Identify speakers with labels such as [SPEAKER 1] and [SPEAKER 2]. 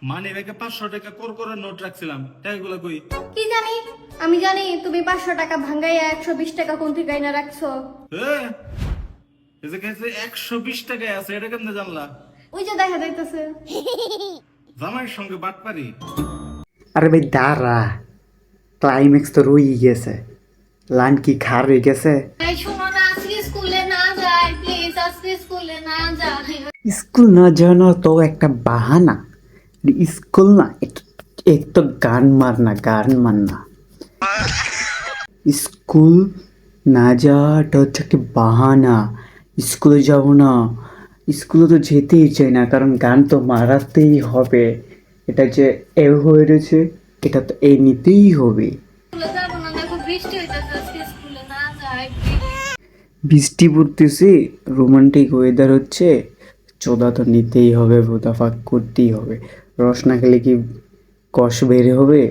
[SPEAKER 1] মানে ব্যাগে 500 টাকা করে নোট রাখছিলাম, টাকাগুলো কই?
[SPEAKER 2] কি জানি, আমি জানি তুমি 500 টাকা ভাঙ্গাইয়া 120 টাকা কোন থেকে আইনা রাখছো।
[SPEAKER 1] হ্যাঁ, এই যে কাছে 120 টাকায় আছে, এটা কেমনে জানলা?
[SPEAKER 2] ওই যে দেখা যাইতেছে।
[SPEAKER 1] জামাইয়ের সঙ্গে বাটপারি।
[SPEAKER 3] আরে ভাই দাঁড়া, ক্লাইম্যাক্স তো রয়েই গেছে। লান কি খার হয়ে গেছে?
[SPEAKER 2] এই শোনো না, আজকে স্কুলে না যাই প্লিজ, আজকে স্কুলে না যাই।
[SPEAKER 3] স্কুল না যাওয়ানো তো একটা বাহানা। স্কুল না, এক তো গান মারনা। স্কুল না যাওয়াটা হচ্ছে একটা বাহানা। স্কুলে যাব না, স্কুলে তো যেতেই চাই না, কারণ গান তো মারাতেই হবে। এটা যে এ হয়ে রয়েছে, এটা তো এ নিতেই হবে।
[SPEAKER 2] স্কুলে যাবো না, দেখো বৃষ্টি হইতেছে, আজকে স্কুলে না যাই।
[SPEAKER 3] বৃষ্টি পড়তেছে, রোমান্টিক ওয়েদার হচ্ছে, চোদা তো নিতেই হবে, ভোতাফাক করতেই হবে। রস না খেলে কি কষ বের হবে?